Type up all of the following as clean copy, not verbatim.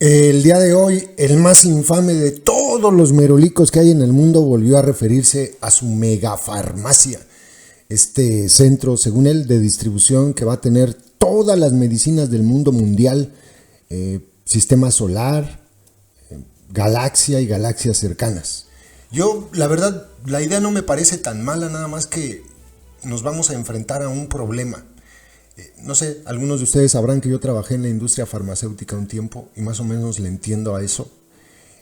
El día de hoy, el más infame de todos los merolicos que hay en el mundo volvió a referirse a su megafarmacia. Este centro, según él, de distribución que va a tener todas las medicinas del mundo mundial, sistema solar, galaxia y galaxias cercanas. Yo, la verdad, la idea no me parece tan mala, nada más que nos vamos a enfrentar a un problema. No sé, algunos de ustedes sabrán que yo trabajé en la industria farmacéutica un tiempo y más o menos le entiendo a eso.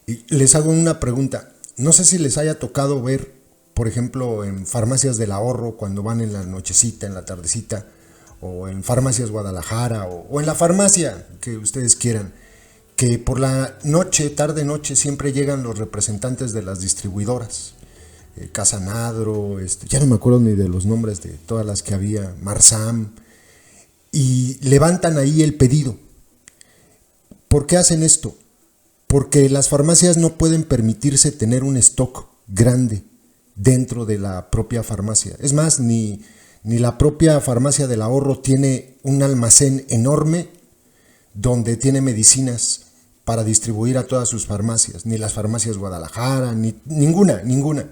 Y les hago una pregunta. No sé si les haya tocado ver, por ejemplo, en farmacias del ahorro, cuando van en la nochecita, en la tardecita, o en farmacias Guadalajara, o en la farmacia que ustedes quieran, que por la noche, tarde-noche, siempre llegan los representantes de las distribuidoras. Casa Nadro, ya no me acuerdo ni de los nombres de todas las que había, Marsam, y levantan ahí el pedido. ¿Por qué hacen esto? Porque las farmacias no pueden permitirse tener un stock grande dentro de la propia farmacia. Es más, ni la propia farmacia del ahorro tiene un almacén enorme donde tiene medicinas para distribuir a todas sus farmacias, ni las farmacias Guadalajara, ni ninguna,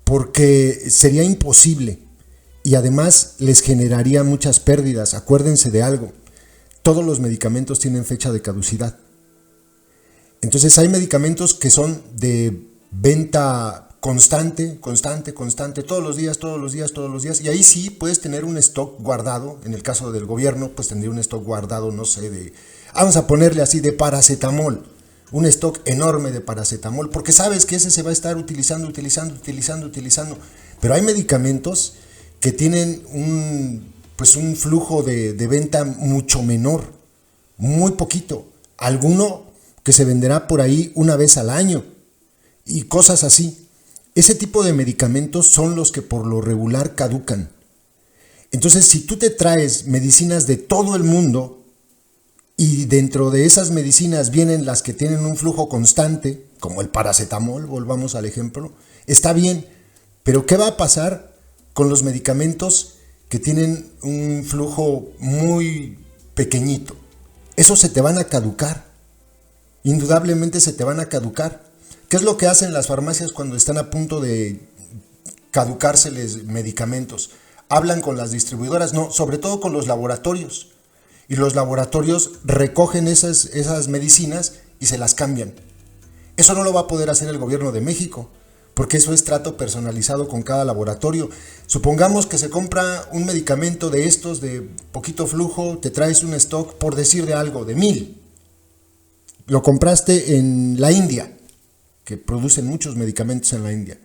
porque sería imposible. Y además les generaría muchas pérdidas. Acuérdense de algo, todos los medicamentos tienen fecha de caducidad. Entonces hay medicamentos que son de venta constante, todos los días, y ahí sí puedes tener un stock guardado. En el caso del gobierno, pues tendría un stock guardado, no sé, vamos a ponerle así, de paracetamol, un stock enorme de paracetamol, porque sabes que ese se va a estar utilizando, pero hay medicamentos que tienen un flujo de venta mucho menor, muy poquito, alguno que se venderá por ahí una vez al año y cosas así. Ese tipo de medicamentos son los que por lo regular caducan. Entonces, si tú te traes medicinas de todo el mundo y dentro de esas medicinas vienen las que tienen un flujo constante, como el paracetamol, volvamos al ejemplo, está bien, pero ¿qué va a pasar con los medicamentos que tienen un flujo muy pequeñito? Esos se te van a caducar, indudablemente se te van a caducar. ¿Qué es lo que hacen las farmacias cuando están a punto de caducárseles medicamentos? Hablan con las distribuidoras, no, sobre todo con los laboratorios, y los laboratorios recogen esas medicinas y se las cambian. Eso no lo va a poder hacer el gobierno de México, porque eso es trato personalizado con cada laboratorio. Supongamos que se compra un medicamento de estos de poquito flujo, te traes un stock, por decir de algo, de 1000. Lo compraste en la India, que producen muchos medicamentos en la India.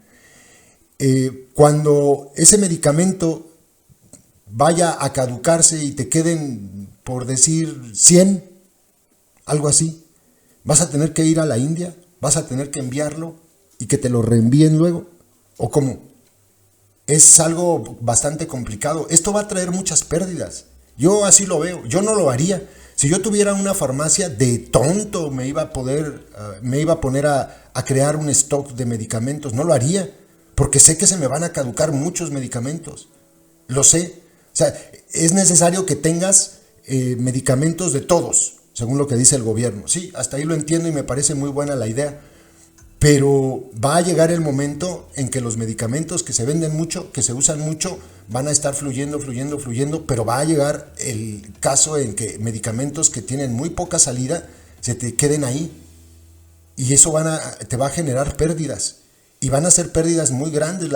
Cuando ese medicamento vaya a caducarse y te queden, por decir, 100, algo así, vas a tener que ir a la India, vas a tener que enviarlo y que te lo reenvíen luego, ¿o cómo? Es algo bastante complicado. Esto va a traer muchas pérdidas. Yo así lo veo. Yo no lo haría. Si yo tuviera una farmacia, de tonto me iba a poner a crear un stock de medicamentos. No lo haría, porque sé que se me van a caducar muchos medicamentos. Lo sé. O sea, es necesario que tengas medicamentos de todos, según lo que dice el gobierno. Sí, hasta ahí lo entiendo y me parece muy buena la idea. Pero va a llegar el momento en que los medicamentos que se venden mucho, que se usan mucho, van a estar fluyendo, pero va a llegar el caso en que medicamentos que tienen muy poca salida se te queden ahí. Y eso te va a generar pérdidas. Y van a ser pérdidas muy grandes.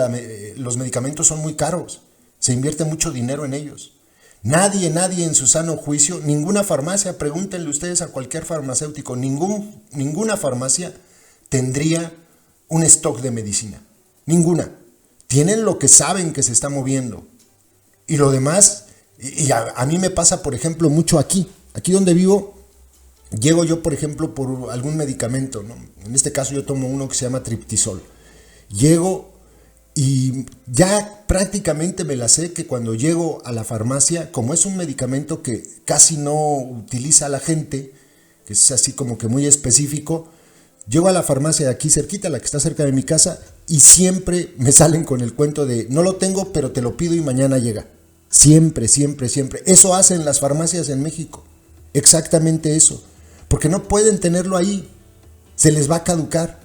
Los medicamentos son muy caros. Se invierte mucho dinero en ellos. Nadie en su sano juicio, ninguna farmacia, pregúntenle ustedes a cualquier farmacéutico, ninguna farmacia tendría un stock de medicina. Ninguna. Tienen lo que saben que se está moviendo. Y lo demás, a mí me pasa, por ejemplo, mucho aquí donde vivo. Llego yo, por ejemplo, por algún medicamento, ¿no? En este caso yo tomo uno que se llama Triptisol. Llego y ya prácticamente me la sé, que cuando llego a la farmacia, como es un medicamento que casi no utiliza la gente, que es así como que muy específico, llego a la farmacia de aquí cerquita, la que está cerca de mi casa, y siempre me salen con el cuento de no lo tengo, pero te lo pido y mañana llega. Siempre. Eso hacen las farmacias en México. Exactamente eso. porque no pueden tenerlo ahí, se les va a caducar.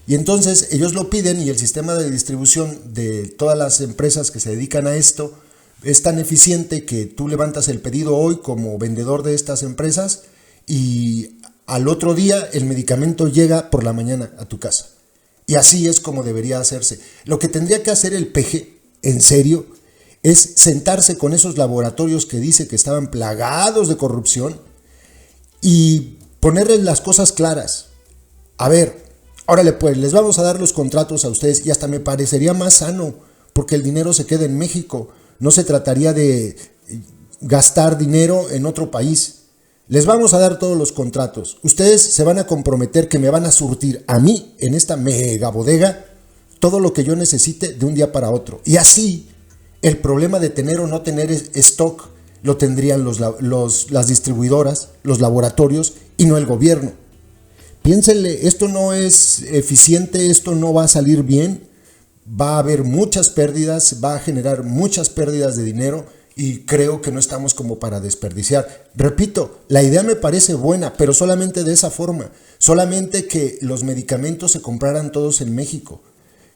Y entonces ellos lo piden y el sistema de distribución de todas las empresas que se dedican a esto es tan eficiente que tú levantas el pedido hoy como vendedor de estas empresas y al otro día el medicamento llega por la mañana a tu casa. Y así es como debería hacerse. Lo que tendría que hacer el PG, en serio, es sentarse con esos laboratorios que dice que estaban plagados de corrupción y ponerles las cosas claras. A ver, órale pues, les vamos a dar los contratos a ustedes y hasta me parecería más sano porque el dinero se queda en México. No se trataría de gastar dinero en otro país. Les vamos a dar todos los contratos. Ustedes se van a comprometer que me van a surtir a mí en esta mega bodega todo lo que yo necesite de un día para otro. Y así el problema de tener o no tener stock lo tendrían las distribuidoras, los laboratorios y no el gobierno. Piénsenle, esto no es eficiente, esto no va a salir bien, va a haber muchas pérdidas, va a generar muchas pérdidas de dinero y creo que no estamos como para desperdiciar. Repito, la idea me parece buena, pero solamente de esa forma, solamente que los medicamentos se compraran todos en México,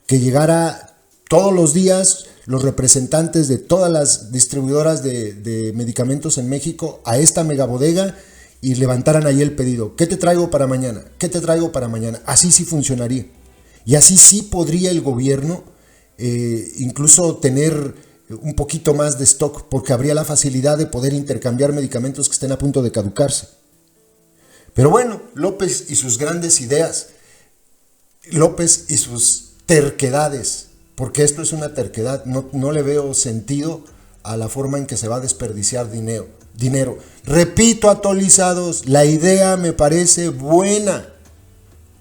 que llegara todos los días los representantes de todas las distribuidoras de medicamentos en México a esta megabodega y levantaran ahí el pedido. ¿Qué te traigo para mañana? ¿Qué te traigo para mañana? Así sí funcionaría. Y así sí podría el gobierno incluso tener un poquito más de stock, porque habría la facilidad de poder intercambiar medicamentos que estén a punto de caducarse. Pero bueno, López y sus grandes ideas, López y sus terquedades, porque esto es una terquedad, no le veo sentido a la forma en que se va a desperdiciar dinero. Repito, atolizados, la idea me parece buena,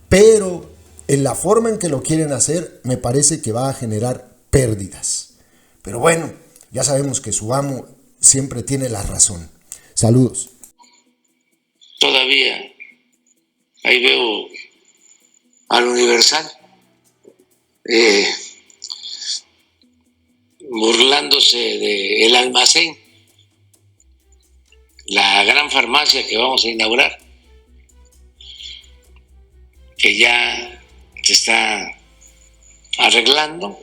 pero en la forma en que lo quieren hacer me parece que va a generar pérdidas. Pero bueno, ya sabemos que su amo siempre tiene la razón. Saludos. Todavía ahí veo al Universal burlándose del almacén, la gran farmacia que vamos a inaugurar, que ya se está arreglando.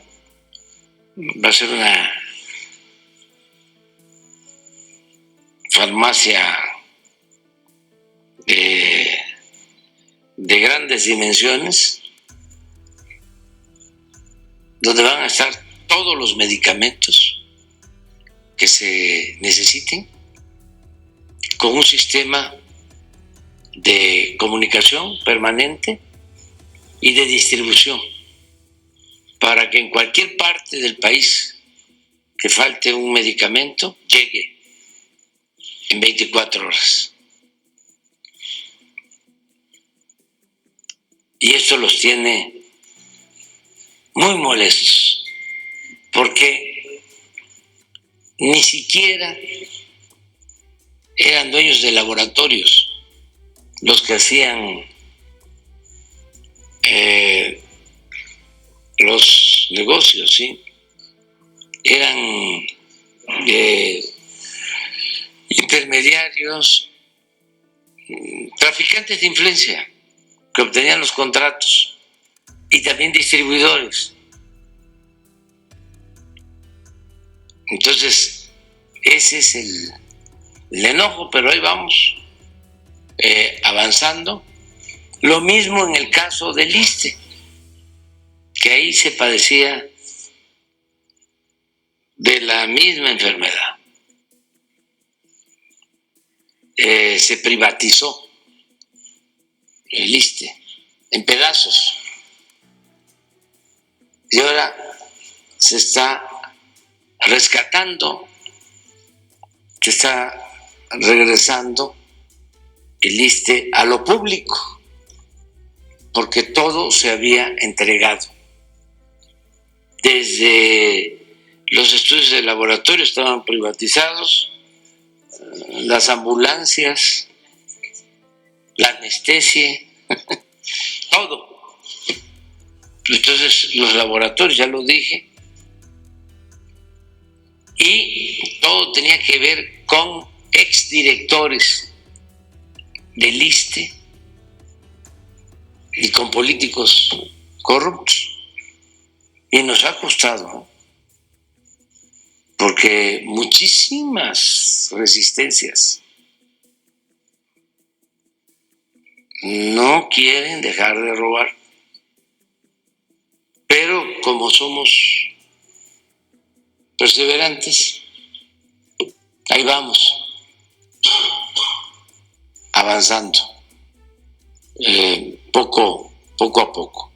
Va a ser una farmacia de grandes dimensiones, donde van a estar todos los medicamentos que se necesiten, con un sistema de comunicación permanente y de distribución, para que en cualquier parte del país que falte un medicamento llegue en 24 horas. Y esto los tiene muy molestos, porque ni siquiera eran dueños de laboratorios los que hacían los negocios, ¿sí? Eran intermediarios, traficantes de influencia que obtenían los contratos y también distribuidores. Entonces, ese es el enojo, pero ahí vamos avanzando. Lo mismo en el caso del ISSSTE, que ahí se padecía de la misma enfermedad. Se privatizó el ISSSTE en pedazos y ahora se está rescatando, se está regresando el ISSSTE a lo público, porque todo se había entregado. Desde los estudios de laboratorio estaban privatizados, las ambulancias, la anestesia, todo. Entonces los laboratorios, ya lo dije, y todo tenía que ver con exdirectores del ISSSTE y con políticos corruptos. Y nos ha costado, porque muchísimas resistencias no quieren dejar de robar, pero como somos perseverantes, ahí vamos avanzando poco a poco,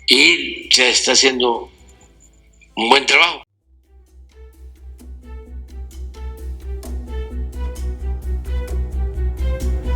y se está haciendo un buen trabajo.